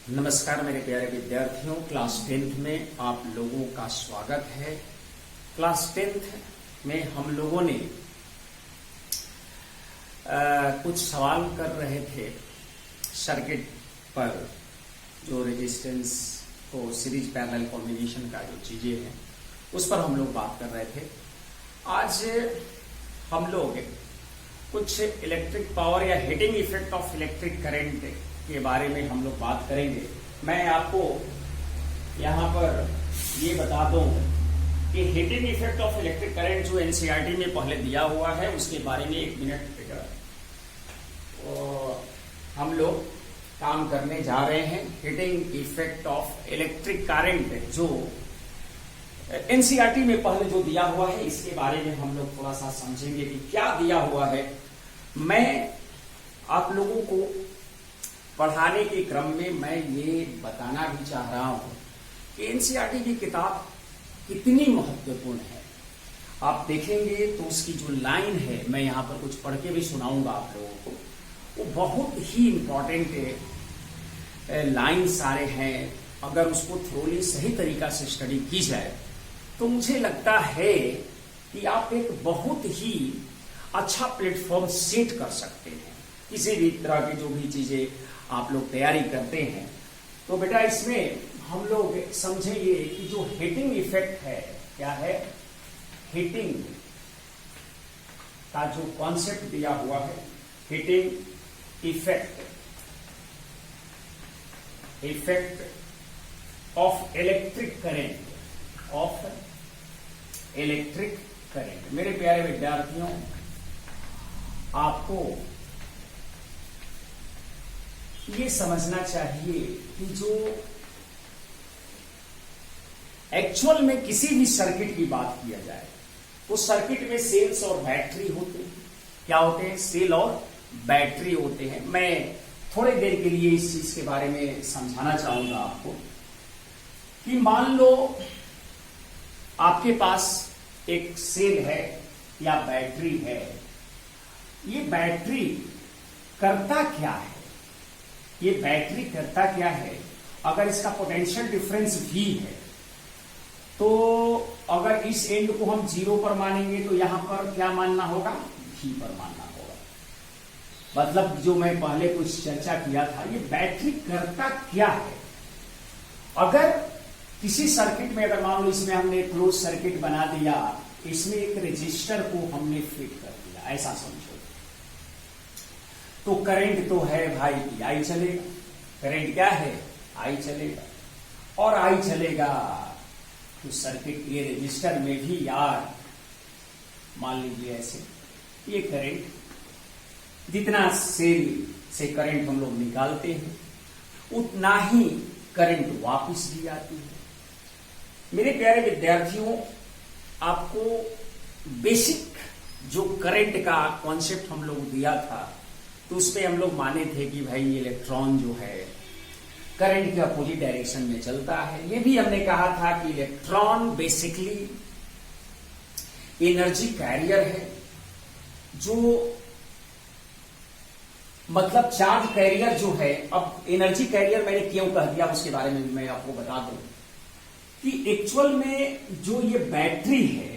नमस्कार मेरे प्यारे विद्यार्थियों, क्लास 10th में आप लोगों का स्वागत है। क्लास 10th में हम लोगों ने कुछ सवाल कर रहे थे सर्किट पर, जो रेजिस्टेंस को सीरीज पैरेलल कॉम्बिनेशन का जो चीजें हैं उस पर हम लोग बात कर रहे थे। आज हम लोग कुछ इलेक्ट्रिक पावर या heating effect of electric current के बारे में हम लोग बात करेंगे। मैं आपको यहाँ पर ये बता दूं कि heating effect of electric current जो एनसीईआरटी में पहले दिया हुआ है उसके बारे में 1 मिनट हम लोग काम करने जा रहे हैं। Heating effect of electric current जो एनसीईआरटी में पहले जो दिया हुआ है इसके बारे में हम लोग थोड़ा सा समझेंगे कि क्या दिया हुआ है। मैं आप लोगों को पढ़ाने के क्रम में मैं ये बताना भी चाह रहा हूं कि एनसीईआरटी की किताब कितनी महत्वपूर्ण है। आप देखेंगे तो उसकी जो लाइन है, मैं यहाँ पर कुछ पढ़ के भी सुनाऊंगा आप लोगों को, वो बहुत ही इंपॉर्टेंट लाइन सारे हैं। अगर उसको थोड़ी सही तरीका से स्टडी की जाए तो मुझे लगता है कि आप एक बहुत ही अच्छा प्लेटफॉर्म सेट कर सकते हैं किसी भी तरह की जो भी चीजें आप लोग तैयारी करते हैं। तो बेटा इसमें हम लोग समझेंगे कि जो हीटिंग इफेक्ट है, क्या है, हीटिंग का जो कॉन्सेप्ट दिया हुआ है, heating effect of electric current. मेरे प्यारे विद्यार्थियों, आपको ये समझना चाहिए कि जो एक्चुअल में किसी भी सर्किट की बात किया जाए तो सर्किट में सेल्स और बैटरी होते हैं। क्या होते हैं? सेल और बैटरी होते हैं। मैं थोड़ी देर के लिए इस चीज के बारे में समझाना चाहूंगा आपको कि मान लो आपके पास एक सेल है या बैटरी है। ये बैटरी करता क्या है? ये बैटरी करता क्या है? अगर इसका पोटेंशियल डिफरेंस V है तो अगर इस एंड को हम 0 पर मानेंगे तो यहां पर क्या मानना होगा? V पर मानना होगा। मतलब जो मैं पहले कुछ चर्चा किया था, ये बैटरी करता क्या है। अगर किसी सर्किट में, अगर मान लो इसमें हमने क्लोज सर्किट बना दिया, इसमें एक रजिस्टर को हमने फिट कर दिया, ऐसा समझो, तो करंट तो है भाई कि आई चलेगा। करंट क्या है? आई चलेगा। और आई चलेगा तो सर्किट, ये रजिस्टर में भी यार मान लीजिए ऐसे, ये करंट जितना सेल से करंट हम लोग निकालते हैं उतना ही करंट वापस दी जाती है। मेरे प्यारे विद्यार्थियों, आपको बेसिक जो करंट का कॉन्सेप्ट हम लोग दिया था तो उसमें हम लोग माने थे कि भाई इलेक्ट्रॉन जो है करंट के अपोजिट डायरेक्शन में चलता है। ये भी हमने कहा था कि इलेक्ट्रॉन बेसिकली एनर्जी कैरियर है, जो मतलब चार्ज कैरियर जो है। अब एनर्जी कैरियर मैंने क्यों कह दिया उसके बारे में मैं आपको बता दूं कि एक्चुअल में जो ये बैटरी है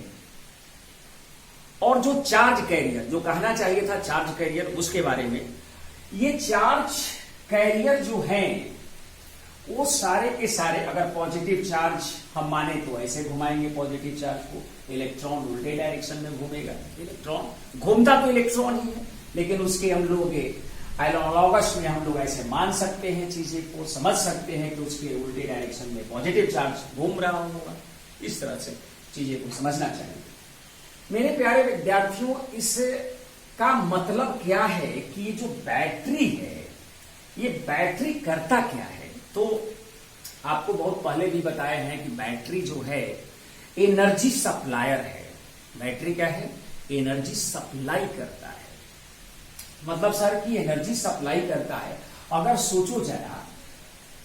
और जो चार्ज कैरियर, जो कहना चाहिए था चार्ज कैरियर, उसके बारे में, ये चार्ज कैरियर जो हैं वो सारे के सारे, अगर पॉजिटिव चार्ज हम माने तो ऐसे घुमाएंगे पॉजिटिव चार्ज को, इलेक्ट्रॉन उल्टे डायरेक्शन में घूमेगा। इलेक्ट्रॉन घूमता तो इलेक्ट्रॉन ही है, लेकिन उसके हम लोग एनालॉगस में हम लोग ऐसे मान सकते हैं, चीजें को समझ सकते हैं कि उसके उल्टे डायरेक्शन में पॉजिटिव चार्ज घूम रहा होगा। इस तरह से चीजें को समझना चाहिए। मेरे प्यारे विद्यार्थियों, इसका मतलब क्या है कि ये जो बैटरी है, ये बैटरी करता क्या है? तो आपको बहुत पहले भी बताया है कि बैटरी जो है एनर्जी सप्लायर है। बैटरी क्या है? एनर्जी सप्लाई करता है। मतलब सर की एनर्जी सप्लाई करता है। अगर सोचो जरा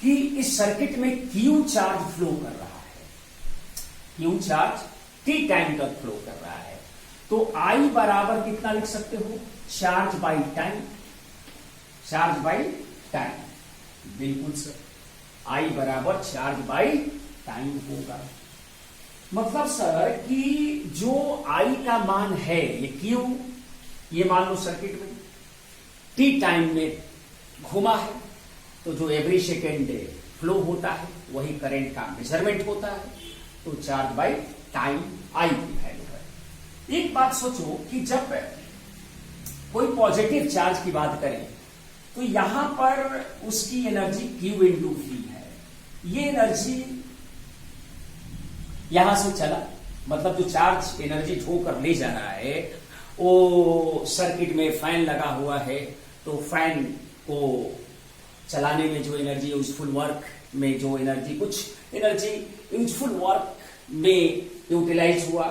कि इस सर्किट में क्यू चार्ज फ्लो कर रहा है, क्यू चार्ज T टाइम तक फ्लो कर रहा है, तो I बराबर कितना लिख सकते हो? Charge by time. Charge by time, बिल्कुल सर। आई बराबर चार्ज बाई टाइम होगा। मतलब सर कि जो आई का मान है ये क्यू, ये मान लो सर्किट में टी टाइम में घुमा है, तो जो एवरी सेकेंड फ्लो होता है वही करंट का मेजरमेंट होता है, तो चार्ज बाई टाइम आई की वैल्यू है। एक बात सोचो कि जब कोई पॉजिटिव चार्ज की बात करें तो यहां पर उसकी एनर्जी Q इंटू वी है। ये एनर्जी यहां से चला, मतलब जो चार्ज एनर्जी ढोकर ले जा रहा है, वो सर्किट में फैन लगा हुआ है, तो फैन को चलाने में जो एनर्जी यूजफुल वर्क में जो एनर्जी, कुछ एनर्जी यूजफुल वर्क में यूटिलाइज हुआ,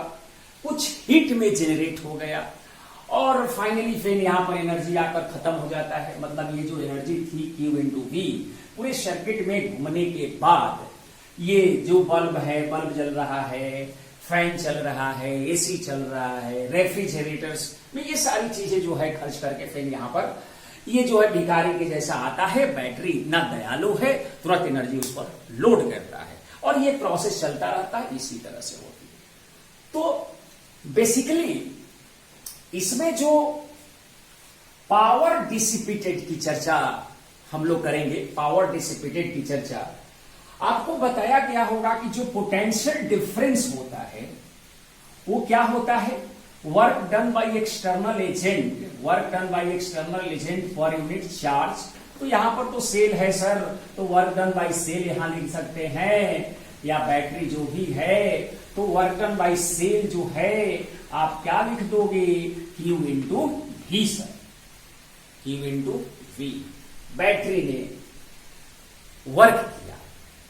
कुछ हीट में जेनरेट हो गया, और फाइनली फिर यहां पर एनर्जी आकर खत्म हो जाता है। मतलब ये जो एनर्जी थी Q इंटू वी, पूरे सर्किट में घूमने के बाद ये जो बल्ब है, बल्ब जल रहा है, फैन चल रहा है, एसी चल रहा है, रेफ्रिजरेटर्स में ये सारी चीजें जो है खर्च करके फिर यहां पर ये जो है भिखारी के जैसा आता है। बैटरी इतना दयालु है, तुरंत एनर्जी उस पर लोड करता है, और ये प्रोसेस चलता रहता है, इसी तरह से होती है। तो बेसिकली इसमें जो पावर डिसिपेटेड की चर्चा हम लोग करेंगे, पावर डिसिपेटेड की चर्चा, आपको बताया गया होगा कि जो पोटेंशियल डिफरेंस होता है वो क्या होता है, work done by external agent, work done by external agent per unit charge. तो यहां पर तो सेल है सर, तो वर्क डन बाय सेल यहां लिख सकते हैं, या बैटरी जो भी है, तो वर्क डन बाय सेल जो है आप क्या लिख दोगे, Q into V sir, Q into V. Battery ने वर्क किया,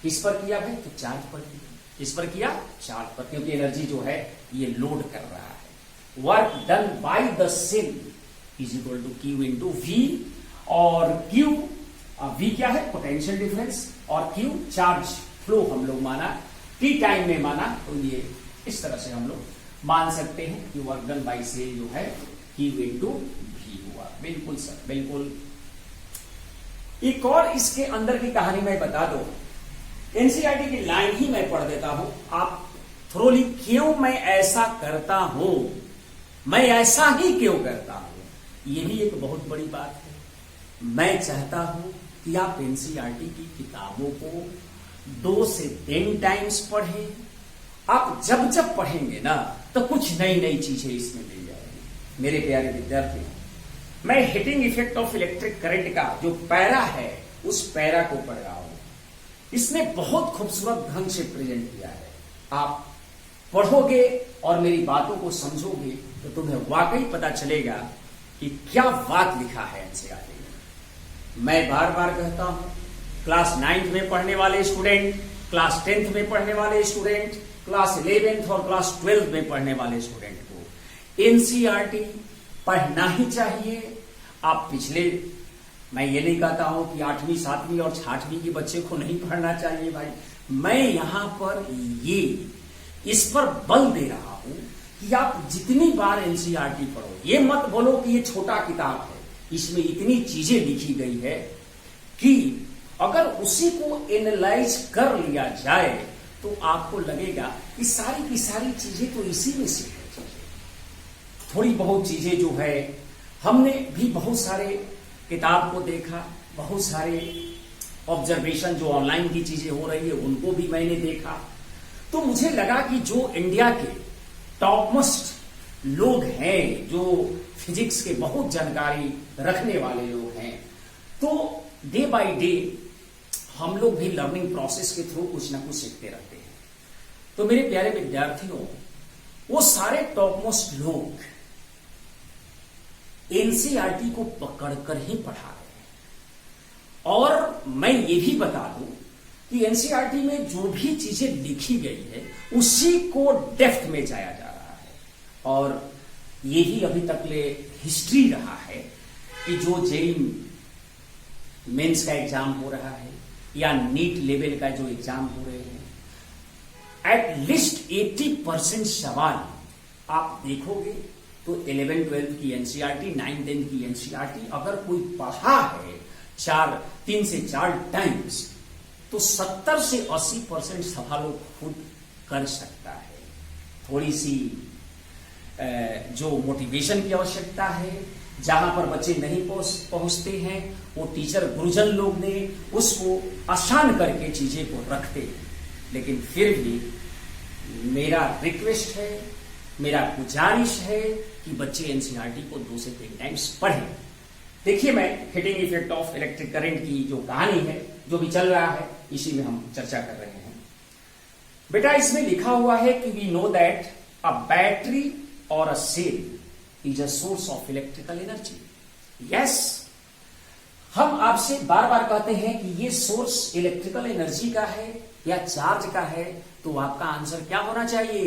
किस पर किया भाई, तो चार्ज पर किया। किस पर किया, चार्ज पर, क्योंकि एनर्जी जो है ये लोड कर रहा है। Work done by the cell is equal to Q into V, और Q वी क्या है, पोटेंशियल डिफरेंस, और Q चार्ज फ्लो हम लोग माना, टी टाइम में माना, तो ये इस तरह से हम लोग मान सकते हैं कि वर्क डन बाय सेल जो है Q इंटू वी हुआ। बिल्कुल सर, बिल्कुल। एक और इसके अंदर की कहानी मैं बता दो, एनसीईआरटी की लाइन ही मैं पढ़ देता हूं, आप थ्रोली क्यों मैं ऐसा करता हूं, मैं ऐसा ही क्यों करता हूं, ये भी एक बहुत बड़ी बात है। मैं चाहता हूं कि आप एनसीईआरटी की किताबों को 2 से 3 टाइम्स पढ़ें। आप जब जब पढ़ेंगे ना तो कुछ नई नई चीजें इसमें मिल जाएंगी। मेरे प्यारे विद्यार्थी, मैं heating effect of electric current का जो पैरा है उस पैरा को पढ़ रहा हूं। इसने बहुत खूबसूरत ढंग से प्रेजेंट किया है। आप पढ़ोगे और मेरी बातों को समझोगे तो तुम्हें वाकई पता चलेगा कि क्या बात लिखा है एनसीईआरटी में। मैं बार बार कहता हूं, क्लास 9th में पढ़ने वाले स्टूडेंट, क्लास 10th में पढ़ने वाले स्टूडेंट, क्लास 11th और क्लास 12th में पढ़ने वाले स्टूडेंट को एनसीईआरटी पढ़ना ही चाहिए। आप पिछले, मैं ये नहीं कहता हूं कि 8वीं 7वीं और 6वीं के बच्चे को नहीं पढ़ना चाहिए भाई, मैं यहां पर ये इस पर बल दे रहा हूं कि आप जितनी बार एनसीईआरटी पढ़ो, ये मत बोलो कि ये छोटा किताब है, इसमें इतनी चीजें लिखी गई है कि अगर उसी को एनालाइज कर लिया जाए तो आपको लगेगा कि सारी की सारी चीजें तो इसी में से है। थोड़ी बहुत चीजें जो है, हमने भी बहुत सारे किताब को देखा, बहुत सारे ऑब्जर्वेशन जो ऑनलाइन की चीजें हो रही है उनको भी मैंने देखा, तो मुझे लगा कि जो इंडिया के टॉप मोस्ट लोग हैं, जो फिजिक्स के बहुत जानकारी रखने वाले लोग हैं, तो डे बाय डे हम लोग भी लर्निंग प्रोसेस के थ्रू कुछ ना कुछ सीखते रहते हैं। तो मेरे प्यारे विद्यार्थियों, वो सारे टॉप मोस्ट लोग एनसीईआरटी को पकड़कर ही पढ़ा रहे हैं। और मैं ये भी बता दूं कि एनसीईआरटी में जो भी चीजें लिखी गई है उसी को डेप्थ में जाया जा रहा है। और ये भी अभी तक ले हिस्ट्री रहा है कि जो जेईई मेंस का एग्जाम हो रहा है या नीट लेवल का जो एग्जाम हो रहे हैं, एटलीस्ट 80% सवाल आप देखोगे तो 11th 12th की एनसीईआरटी, 9th 10th की एनसीईआरटी अगर कोई पढ़ा है 3 से 4 टाइम्स तो 70 से 80% सवालों खुद कर सकता है। थोड़ी सी जो मोटिवेशन की आवश्यकता है, जहां पर बच्चे नहीं पहुंचते हैं, वो टीचर गुरुजन लोग ने उसको आसान करके चीजें को रखते हैं। लेकिन फिर भी मेरा रिक्वेस्ट है, मेरा गुजारिश है कि बच्चे एनसीईआरटी को 2 से 3 टाइम्स पढ़ें। देखिए, मैं heating effect of electric current की जो कहानी है, जो भी चल रहा है, इसी में हम चर्चा कर रहे हैं। बेटा, इसमें लिखा हुआ है कि we know that a battery और a cell is a source of electrical energy. Yes, हम आपसे बार बार कहते हैं कि ये सोर्स इलेक्ट्रिकल एनर्जी का है या चार्ज का है, तो आपका आंसर क्या होना चाहिए?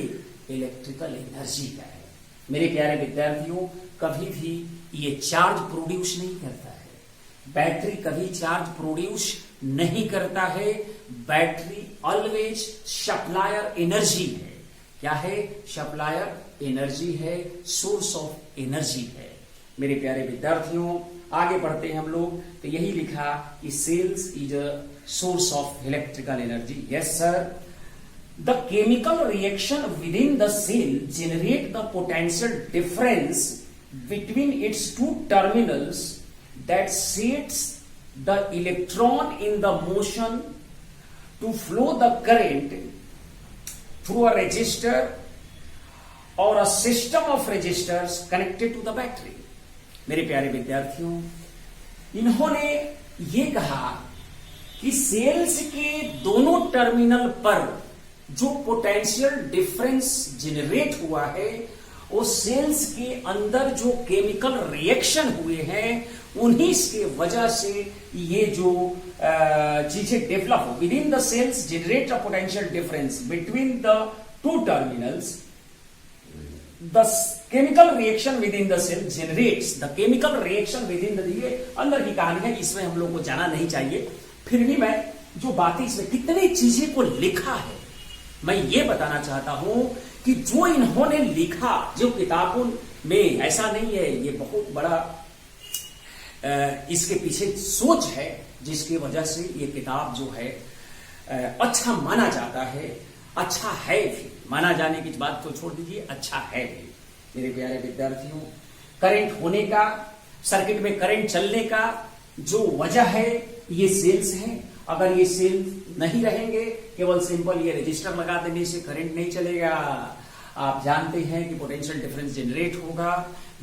इलेक्ट्रिकल एनर्जी का है। मेरे प्यारे विद्यार्थियों, कभी भी ये चार्ज प्रोड्यूस नहीं करता है। बैटरी कभी चार्ज प्रोड्यूस नहीं करता है। बैटरी ऑलवेज सप्लायर एनर्जी है। क्या है? सप्लायर एनर्जी है, सोर्स ऑफ एनर्जी है। मेरे प्यारे विद्यार्थियों, आगे बढ़ते हैं हम लोग। तो यही लिखा कि cells is a source of electrical energy. Yes sir, the chemical reaction within the cell generate the potential difference between its two terminals that sets the electron in the motion to flow the current through a resistor or a system of resistors connected to the battery। मेरे प्यारे विद्यार्थियों, इन्होंने ये कहा कि sales के दोनों terminal पर जो पोटेंशियल डिफरेंस जनरेट हुआ है, वो सेल्स के अंदर जो केमिकल रिएक्शन हुए हैं, उन्हीं के वजह से ये जो चीजें डेवलप हो। Within the cells generate a potential difference between the two terminals. The chemical reaction within the cell generates the chemical reaction within the, ये अंदर की कहानी है, इसमें हम लोग को जाना नहीं चाहिए। फिर भी मैं जो बातें इसमें कितनी चीजें को लिखा है, मैं ये बताना चाहता हूं कि जो इन्होंने लिखा, जो किताबों में, ऐसा नहीं है, ये बहुत बड़ा इसके पीछे सोच है, जिसकी वजह से ये किताब जो है अच्छा माना जाता है। अच्छा है भी, माना जाने की बात तो छोड़ दीजिए, अच्छा है भी। मेरे प्यारे विद्यार्थियों, करंट होने का, सर्किट में करंट चलने का जो वजह है, ये सेल्स हैं। अगर ये सेल्स नहीं रहेंगे, केवल सिंपल ये रजिस्टर लगा देने से करंट नहीं चलेगा। आप जानते हैं कि पोटेंशियल डिफरेंस जनरेट होगा।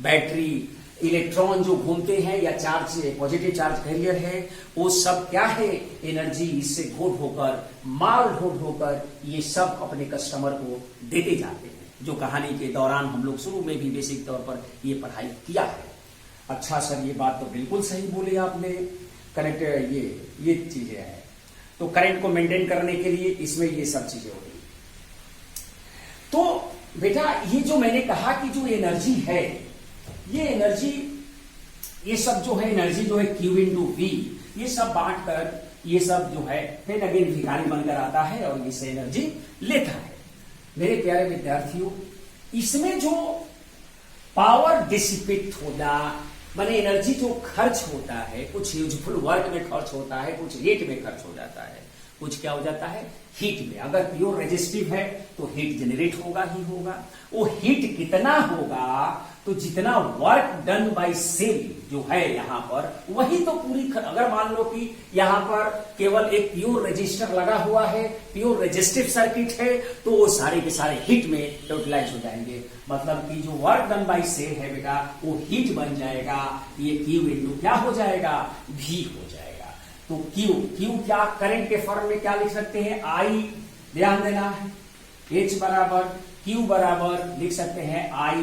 बैटरी, इलेक्ट्रॉन जो घूमते हैं या चार्ज, पॉजिटिव चार्ज कैरियर है, वो सब क्या है? एनर्जी इससे घोट होकर, माल घोट होकर, ये सब अपने कस्टमर को देते जाते हैं। जो कहानी के दौरान हम लोग शुरू में भी बेसिक तौर पर ये पढ़ाई किया है। अच्छा सर, ये बात तो बिल्कुल सही बोले आपने। कनेक्ट ये चीजें हैं, तो करंट को मेंटेन करने के लिए इसमें ये सब चीजें हो गई। तो बेटा, ये जो मैंने कहा कि जो एनर्जी है, ये एनर्जी, ये सब जो है एनर्जी जो है Q इंटू V, ये सब बांट कर, ये सब जो है फिर अगेन भिखारी बनकर आता है और इससे एनर्जी लेता है। मेरे प्यारे विद्यार्थियों, इसमें जो पावर डिसिपेट होना, माने एनर्जी जो खर्च होता है, कुछ यूजफुल वर्क में खर्च होता है, कुछ हीट में खर्च हो जाता है, कुछ क्या हो जाता है? हीट में। अगर प्योर रेजिस्टिव है तो हीट जनरेट होगा ही होगा। वो हीट कितना होगा? तो जितना वर्क डन बाय सेल जो है यहां पर, वही तो पूरी अगर मान लो कि यहां पर केवल एक प्योर रेजिस्टर लगा हुआ है, प्योर रेजिस्टिव सर्किट है, तो वो सारे के सारे हीट में यूटिलाइज हो जाएंगे। मतलब कि जो वर्क डन बाय सेल है बेटा, वो हीट बन जाएगा। ये Q इंटू क्या हो जाएगा? V हो जाएगा। तो Q क्या करंट के फॉर्म में क्या लिख सकते हैं? I, ध्यान देना है, H बराबर Q बराबर लिख सकते हैं I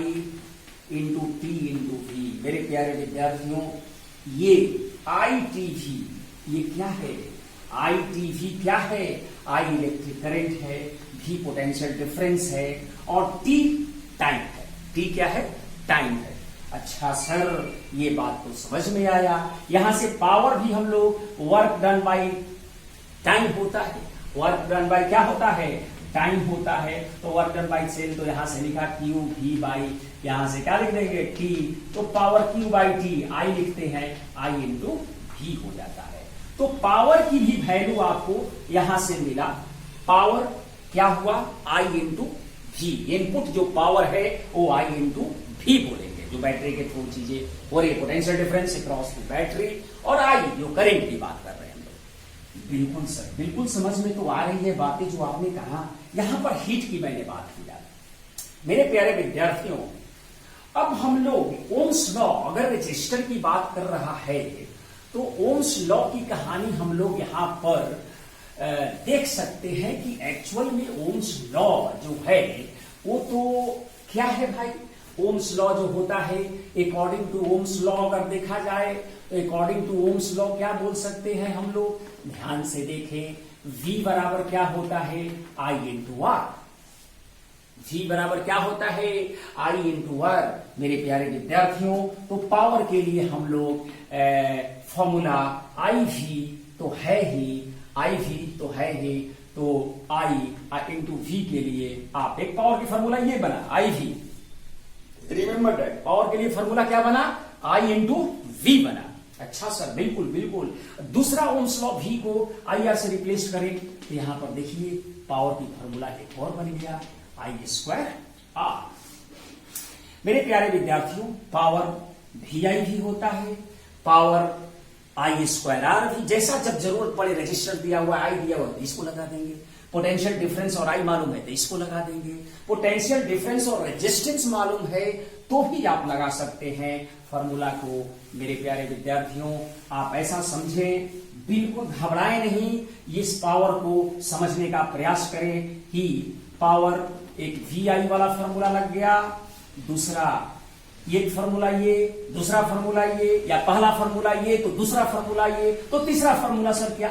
into T into V। मेरे प्यारे विद्यार्थियों, ये ITV, ये क्या है? ITV क्या है? I इलेक्ट्रिक करंट है, V पोटेंशियल डिफरेंस है, और T टाइम है। T क्या है? टाइम है। अच्छा सर, ये बात तो समझ में आया। यहां से पावर भी हम लोग वर्क डन बाय टाइम होता है। वर्क डन बाय क्या होता है? टाइम होता है। तो वर्क डन बाय सेल, तो यहां से लिखा Q V बाई, यहां से क्या लिख देंगे? T। तो power Q by T, I लिखते हैं, I इंटू V हो जाता है। तो पावर की भी वैल्यू आपको यहां से मिला। पावर क्या हुआ, I इंटू वी। इनपुट जो पावर है वो I इंटू वी बोलेंगे, जो बैटरी के थ्रू चीजें हो रही है, potential difference across the battery, और I जो करंट की बात कर रहे हैं हम लोग। बिल्कुल सर, बिल्कुल समझ में तो आ रही है बातें जो आपने कहा। यहां पर हीट की मैंने बात की। मेरे प्यारे विद्यार्थियों, अब हम लोग ओम्स लॉ, अगर रजिस्टर की बात कर रहा है तो ओम्स लॉ की कहानी हम लोग यहां पर देख सकते हैं कि एक्चुअल में ओम्स लॉ जो है वो तो क्या है भाई। ओम्स लॉ जो होता है, अकॉर्डिंग टू ओम्स लॉ अगर देखा जाए तो अकॉर्डिंग टू ओम्स लॉ क्या बोल सकते हैं हम लोग, ध्यान से देखें, V बराबर क्या होता है, I इंटू आर। V बराबर क्या होता है, I इंटू आर। मेरे प्यारे विद्यार्थियों, तो पावर के लिए हम लोग फॉर्मूला IV तो है ही, IV तो है ही, तो I इंटू V के लिए आप एक पावर की फॉर्मूला ये बना IV। रिमेंबर दैट, पावर के लिए फॉर्मूला क्या बना, I इंटू V बना। अच्छा सर, बिल्कुल बिल्कुल। दूसरा ओम्स लॉ V को IR से रिप्लेस करें तो यहां पर देखिए पावर की फॉर्मूला एक और बन गया, I स्क्वायर R। मेरे प्यारे विद्यार्थियों, पावर VI भी होता है, पावर I स्क्वायर R भी। जैसा जब जरूरत पड़े, रजिस्टर दिया हुआ I दिया हुआ तो इसको लगा देंगे, पोटेंशियल डिफरेंस और I मालूम है तो इसको लगा देंगे, पोटेंशियल डिफरेंस और रेजिस्टेंस मालूम है तो भी आप लगा सकते हैं फॉर्मूला को। मेरे प्यारे विद्यार्थियों, आप ऐसा समझें, बिल्कुल घबराएं नहीं, इस पावर को समझने का प्रयास करें कि पावर एक VI वाला फॉर्मूला लग गया, दूसरा एक फॉर्मूला ये, दूसरा फॉर्मूला ये, या पहला फॉर्मूला ये तो दूसरा फॉर्मूला ये, तो तीसरा फॉर्मूला सर क्या,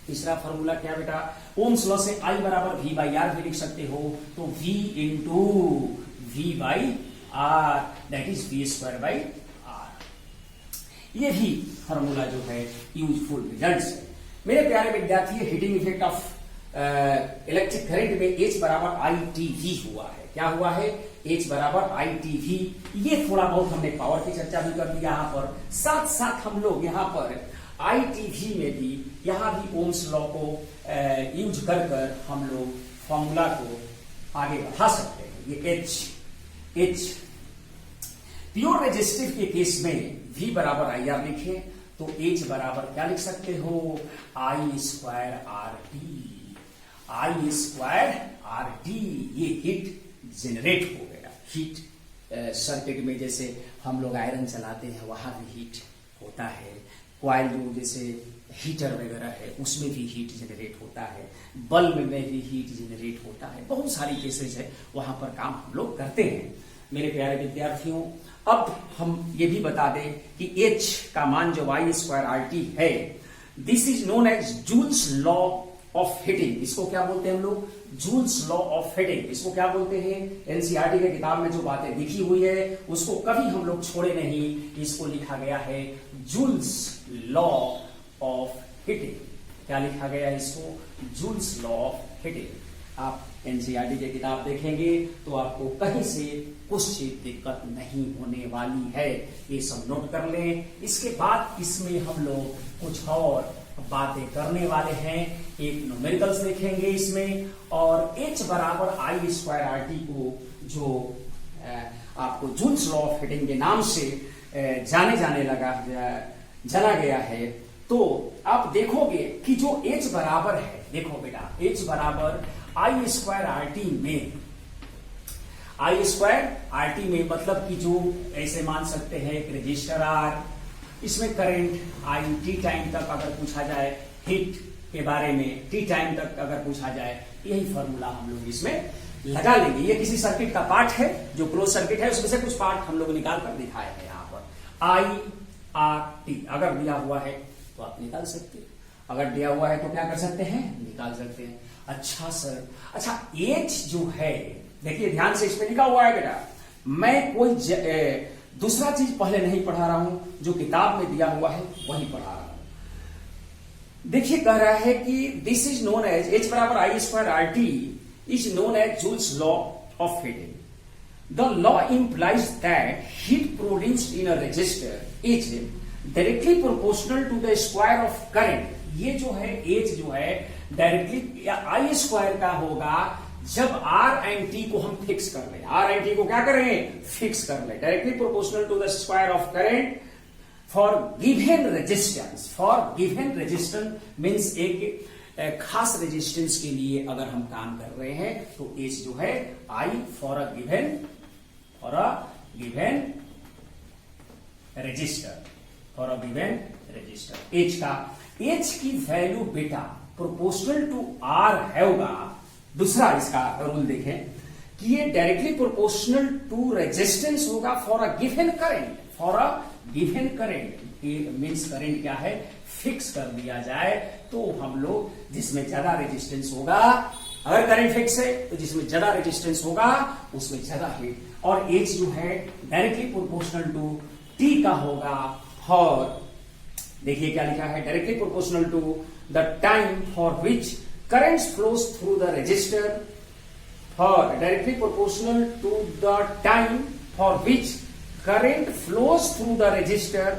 तीसरा फॉर्मूला क्या बेटा, ओम्स लॉ से I बराबर V बाई आर भी लिख सकते हो, तो V into V by R, that is V square by R. ये भी फॉर्मूला जो है यूजफुल रिजल्ट्स है। मेरे प्यारे विद्यार्थी, heating effect of electric current में H बराबर ITV हुआ है। क्या हुआ है, H बराबर ITV। ये थोड़ा बहुत हमने पावर की चर्चा भी कर दी यहाँ पर, साथ साथ हम लोग यहाँ पर ITV में भी, यहाँ भी ओम्स लॉ को यूज कर कर हम लोग फॉर्मूला को आगे बढ़ा सकते हैं। ये H प्योर रेजिस्टिव के केस में V बराबर IR लिखें तो H बराबर क्या लिख सकते हो, I square RT, I square RT। ये हीट जनरेट हो गया। हीट सर्किट में जैसे हम लोग आयरन चलाते हैं वहां भी हीट होता है, कॉइल जो जैसे हीटर वगैरह है उसमें भी हीट जनरेट होता है, बल्ब में भी हीट जनरेट होता है, बहुत सारी केसेस है वहां पर काम हम लोग करते हैं। मेरे प्यारे विद्यार्थियों, अब हम ये भी बता दें कि H का मान जो I स्क्वायर RT है, this is known as Joule's law of heating. इसको क्या बोलते हैं हम लोग, जूल्स लॉ ऑफ हीटिंग। इसको क्या बोलते हैं, एनसीईआरटी के किताब में जो बातें लिखी हुई है उसको कभी हम लोग छोड़े नहीं, इसको लिखा गया है जूल्स लॉ ऑफ हीटिंग। क्या लिखा गया है इसको, जूल्स लॉ ऑफ हीटिंग। आप एनसीईआरटी की किताब देखेंगे तो आपको कहीं से कुछ दिक्कत नहीं होने वाली है, ये सब नोट कर लें। इसके बाद इसमें हम लोग कुछ और बातें करने वाले हैं, एक न्यूमेरिकल्स देखेंगे इसमें, और H बराबर I स्क्वायर RT को जो आपको जूल्स लॉ ऑफ हीटिंग के नाम से जाना गया है, तो आप देखोगे कि जो H बराबर है, देखो बेटा H बराबर I स्क्वायर RT में, I स्क्वायर RT में मतलब कि जो ऐसे मान सकते हैं एक रजिस्टर R, इसमें करंट I T टाइम तक अगर पूछा जाए, हीट के बारे में T टाइम तक अगर पूछा जाए, यही फॉर्मूला हम लोग इसमें लगा लेंगे। ये किसी सर्किट का पार्ट है, जो क्लोज सर्किट है उसमें से कुछ पार्ट हम लोग निकाल कर दिखाए हैं यहाँ पर। IRT अगर दिया हुआ है तो आप निकाल सकते हैं, अगर दिया हुआ है तो क्या कर सकते हैं, निकाल सकते हैं। अच्छा सर, अच्छा H जो है, देखिए ध्यान से इसमें लिखा हुआ है बेटा, मैं कोई दूसरा चीज पहले नहीं पढ़ा रहा हूं, जो किताब में दिया हुआ है वही पढ़ा रहा हूं। देखिए कह रहा है कि this is known as H बराबर I square RT is known as Joule's law of heating. The law implies that heat produced in a resistor is directly proportional to the square of current. ये जो है H जो है directly या आई square का होगा जब आर एंड टी को हम फिक्स कर ले। आर एंड टी को क्या करें? फिक्स कर ले। Directly proportional to the square of current for given resistance. For given resistance means एक खास रेजिस्टेंस के लिए अगर हम काम कर रहे हैं तो एच जो है I for a given register, for a given register. H की वैल्यू बेटा प्रोपोर्शनल टू आर होगा। दूसरा इसका रूल देखें कि ये डायरेक्टली प्रोपोर्शनल टू रेजिस्टेंस होगा for a given current. For a given current means current क्या है? फिक्स कर दिया जाए तो हम लोग जिसमें ज्यादा रेजिस्टेंस होगा, अगर करंट फिक्स है तो जिसमें ज्यादा रेजिस्टेंस होगा उसमें ज्यादा हीट। और एच जो है डायरेक्टली प्रोपोर्शनल टू टी का होगा फॉर, देखिए क्या लिखा है, directly proportional to the time for which current flows through the resistor, for directly proportional to the time for which current flows through the resistor.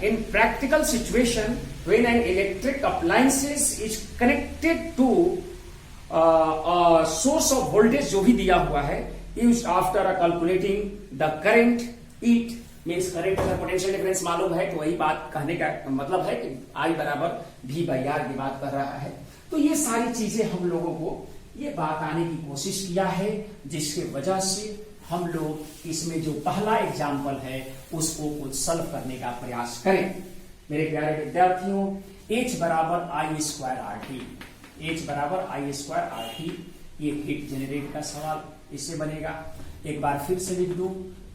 In practical situation, when an electric appliances is connected to a source of voltage जो भी दिया हुआ है, used after calculating the current, it means current अगर potential difference मालूम है तो वही बात कहने का मतलब है कि आई बराबर वी बाई आर की बात कर रहा है। तो ये सारी चीजें हम लोगों को ये बात आने की कोशिश किया है, जिसके वजह से हम लोग इसमें जो पहला एग्जाम्पल है उसको कुछ सॉल्व करने का प्रयास करें। मेरे प्यारे विद्यार्थियों, एच बराबर आई स्क्वायर आर टी, एच बराबर आई स्क्वायर आर टी, ये हीट जनरेट का सवाल इससे बनेगा। एक बार फिर से लिख दूं,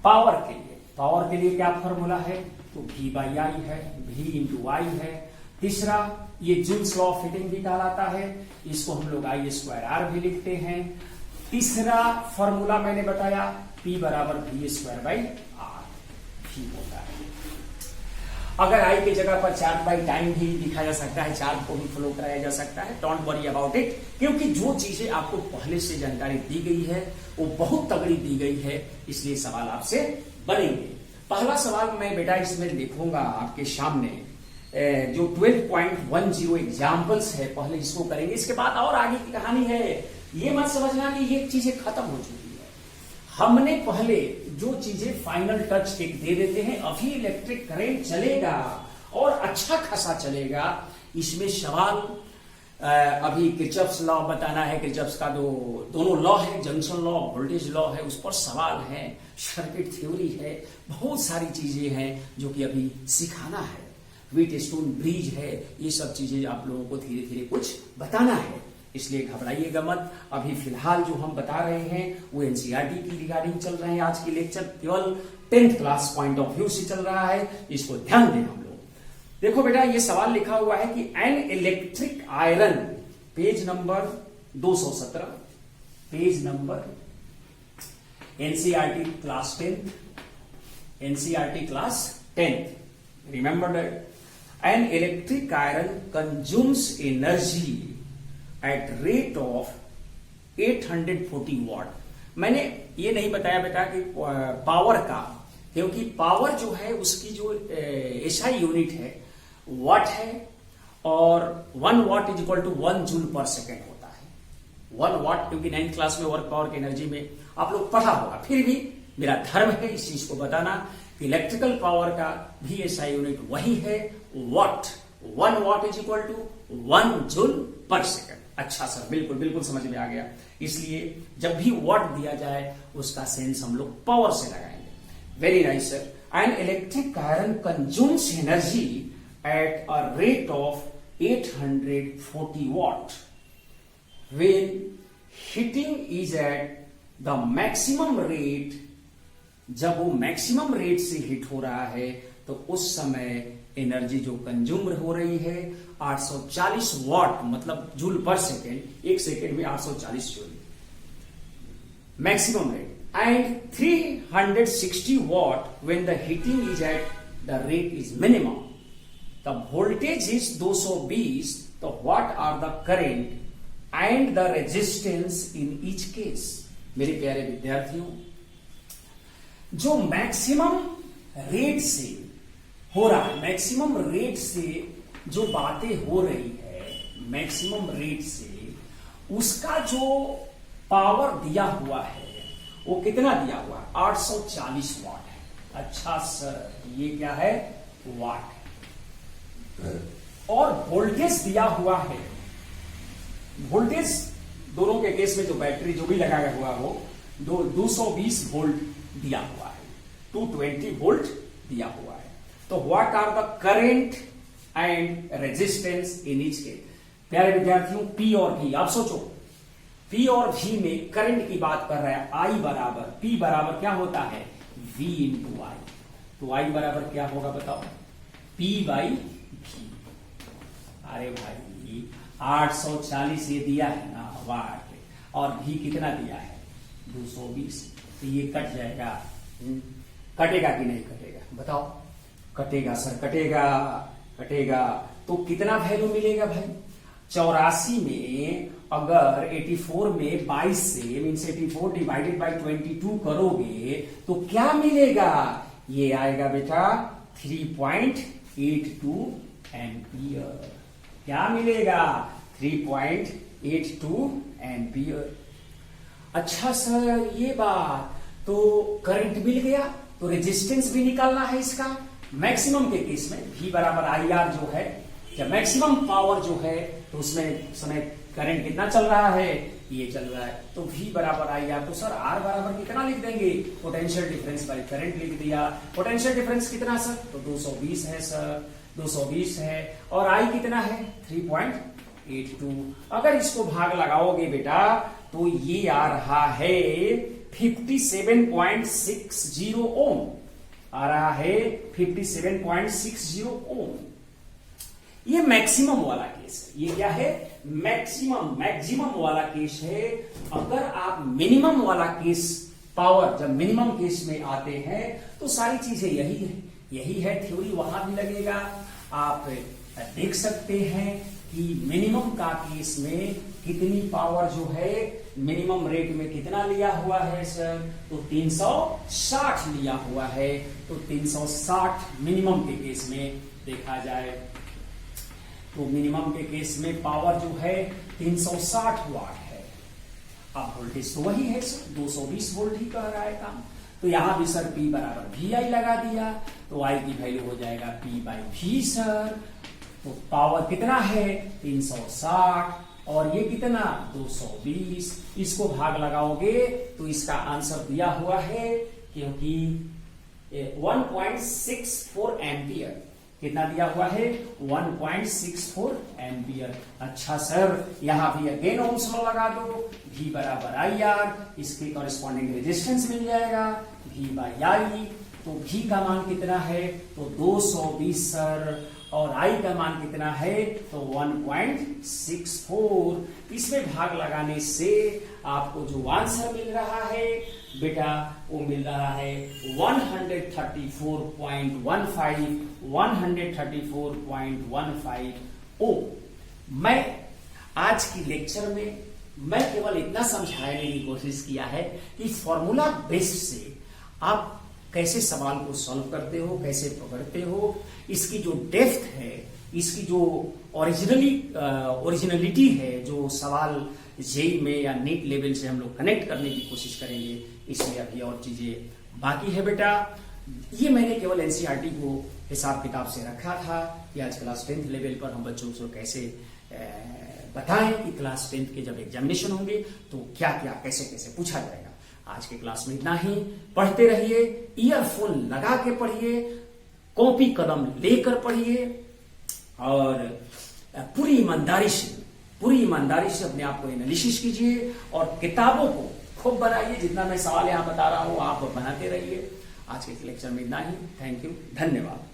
पावर के लिए क्या फॉर्मूला है? तो V बाई आई है, V इंटू आई है। तीसरा ये जूल्स लॉ ऑफ हीटिंग भी कहलाता है, इसको हम लोग आई स्क्वायर आर भी लिखते हैं। तीसरा फॉर्मूला मैंने बताया P बराबर V स्क्वायर बाई आर भी होता है। अगर आई की जगह पर चार्ज बाई टाइम भी लिखा जा सकता है, चार्ज को भी फ्लो कराया जा सकता है। डोंट वरी अबाउट इट, क्योंकि जो चीजें आपको पहले से जानकारी दी गई है वो बहुत तगड़ी दी गई है, इसलिए सवाल आपसे बनेंगे। पहला सवाल मैं बेटा इसमें लिखूंगा आपके सामने, जो 12.10 एग्जाम्पल्स है, पहले इसको करेंगे, इसके बाद और आगे की कहानी है। ये मत समझना कि ये चीजें खत्म हो चुकी है। हमने पहले जो चीजें फाइनल टच एक दे देते हैं, अभी इलेक्ट्रिक करंट चलेगा और अच्छा खासा चलेगा। इसमें सवाल अभी किरचॉफ्स लॉ बताना है, किरचॉफ्स का जो दोनों लॉ है, जंक्शन लॉ, वोल्टेज लॉ है, उस पर सवाल है, सर्किट थ्योरी है, बहुत सारी चीजें हैं जो कि अभी सिखाना है। व्हीटस्टोन ब्रिज है, ये सब चीजें आप लोगों को धीरे धीरे कुछ बताना है, इसलिए घबराइएगा मत। अभी फिलहाल जो हम बता रहे हैं वो एनसीईआरटी की रिगार्डिंग चल रहे हैं। आज की लेक्चर केवल 10th class point of view से चल रहा है, इसको ध्यान दें हम लोग। देखो बेटा, ये सवाल लिखा हुआ है कि an electric iron, page number 217, page number NCERT class 10th, NCERT class 10th। Remember that an electric iron consumes energy at rate of 840 what. मैंने ये नहीं बताया बेटा कि पावर का, क्योंकि पावर जो है उसकी जो एसआई यूनिट है वाट है, और 1 watt is equal to 1 joule per second होता है। 1 वाट, क्योंकि 9th क्लास में वर्क पावर की एनर्जी में आप लोग पढ़ा होगा, फिर भी मेरा धर्म है इस चीज को बताना कि इलेक्ट्रिकल पावर का भी एसआई यूनिट वही है, watt. 1 watt is equal to 1 joule per second. अच्छा सर, बिल्कुल बिल्कुल समझ में आ गया। इसलिए जब भी वाट दिया जाए उसका सेंस हम लोग पावर से लगाएंगे। Very nice sir. An electric iron consumes energy at a rate of 840 watt when heating is at the maximum rate। जब वो मैक्सिमम रेट से हीट हो रहा है तो उस समय एनर्जी जो कंज्यूम हो रही है 840 वाट, मतलब जूल पर सेकेंड, एक सेकेंड में 840 joule maximum rate, and 360 watt when the heating is at the rate is minimum. The voltage is 220, so what are the current and the resistance in each case? मेरे प्यारे विद्यार्थियों, जो maximum rate से हो रहा है, maximum rate से जो बातें हो रही है, मैक्सिमम रेट से उसका जो पावर दिया हुआ है वो कितना दिया हुआ है? 840 वाट है। अच्छा सर, ये क्या है? वाट है। और वोल्टेज दिया हुआ है, वोल्टेज दोनों के केस में जो बैटरी जो भी लगाया हुआ वो 220 वोल्ट दिया हुआ है, 220 वोल्ट दिया हुआ है। तो what are the current and resistance in each case? प्यारे विद्यार्थियों, पी और वी, आप सोचो पी और वी में करंट की बात कर रहा है। आई बराबर, पी बराबर क्या होता है? V into I. तो आई बराबर क्या होगा बताओ? P by V. अरे भाई 840 ये दिया है ना वाट, और भी कितना दिया है? 220। तो ये कट जाएगा, कटेगा कि नहीं कटेगा बताओ? कटेगा सर, कटेगा, कटेगा। तो कितना वैल्यू मिलेगा भाई? 84 में अगर 84 में 22 से मीन्स 84 डिवाइडेड बाई 22 करोगे तो क्या मिलेगा? ये आएगा बेटा 3.82 एम्पियर। क्या मिलेगा? 3.82 एम्पियर। अच्छा सर, ये बात तो करंट मिल गया, तो रेजिस्टेंस भी निकालना है इसका। मैक्सिमम के केस में V बराबर आई आर जो है, जब मैक्सिमम पावर जो है तो उसमें समय करंट कितना चल रहा है? ये चल रहा है। तो V बराबर आई आर। तो सर R बराबर कितना लिख देंगे? पोटेंशियल डिफरेंस बाई करंट लिख दिया। पोटेंशियल डिफरेंस कितना सर? तो 220 है सर, 220 है। और I कितना है? 3.82। अगर इसको भाग लगाओगे बेटा तो ये आ रहा है 57.60 ओम, आ रहा है 57.60 ओम। ये मैक्सिमम वाला केस है। ये क्या है? मैक्सिमम वाला केस है। अगर आप मिनिमम वाला केस पावर, जब मिनिमम केस में आते हैं तो सारी चीजें यही है थ्योरी वहां भी लगेगा। आप देख सकते हैं कि मिनिमम का केस में कितनी पावर जो है, मिनिमम रेट में कितना लिया हुआ है सर? तो 360 लिया हुआ है। तो 360 मिनिमम के केस में देखा जाए तो मिनिमम के केस में पावर जो है 360 वाट है। अब वोल्टेज तो वही है सर, 220 वोल्ट ही कह रहा है काम। तो यहां भी सर P बराबर वी आई लगा दिया, तो आई की वैल्यू हो जाएगा P बाई वी सर। तो पावर कितना है? 360, और ये कितना? 220। इसको भाग लगाओगे तो इसका आंसर दिया हुआ है, क्योंकि 1.64 एम्पियर। कितना दिया हुआ है? 1.64 एम्पियर। अच्छा सर, यहां भी अगेन ओम्स लॉ लगा दो, V बराबर आई आर, इसके कॉरेस्पॉन्डिंग रेजिस्टेंस मिल जाएगा V बाई आई। तो V का मान कितना है? तो 220 सर, और I का मान कितना है? तो 1.64। इसमें भाग लगाने से आपको जो आंसर मिल रहा है बेटा वो मिल रहा है 134.15 ओम। मैं आज की लेक्चर में मैं केवल इतना समझाने की कोशिश किया है कि फॉर्मूला बेस्ड से आप कैसे सवाल को सॉल्व करते हो, कैसे पकड़ते हो, इसकी जो डेप्थ है, इसकी जो ओरिजिनलिटी है, जो सवाल जेई में या नीट लेवल से हम लोग कनेक्ट करने की कोशिश करेंगे, इसमें अभी और चीजें बाकी है बेटा। ये मैंने केवल एनसीईआरटी को हिसाब किताब से रखा था कि आज क्लास 10th लेवल पर हम बच्चों को कैसे बताएं कि क्लास 10th के जब एग्जामिनेशन होंगे तो क्या क्या कैसे कैसे पूछा जाएगा। आज के क्लास में इतना ही। पढ़ते रहिए, ईयरफोन लगा के पढ़िए, कॉपी कलम लेकर पढ़िए, और पूरी ईमानदारी से अपने आप को एनालिसिस कीजिए, और किताबों को खूब बनाइए। जितना मैं सवाल यहां बता रहा हूं आप बनाते रहिए। आज के लेक्चर में इतना ही। थैंक यू, धन्यवाद।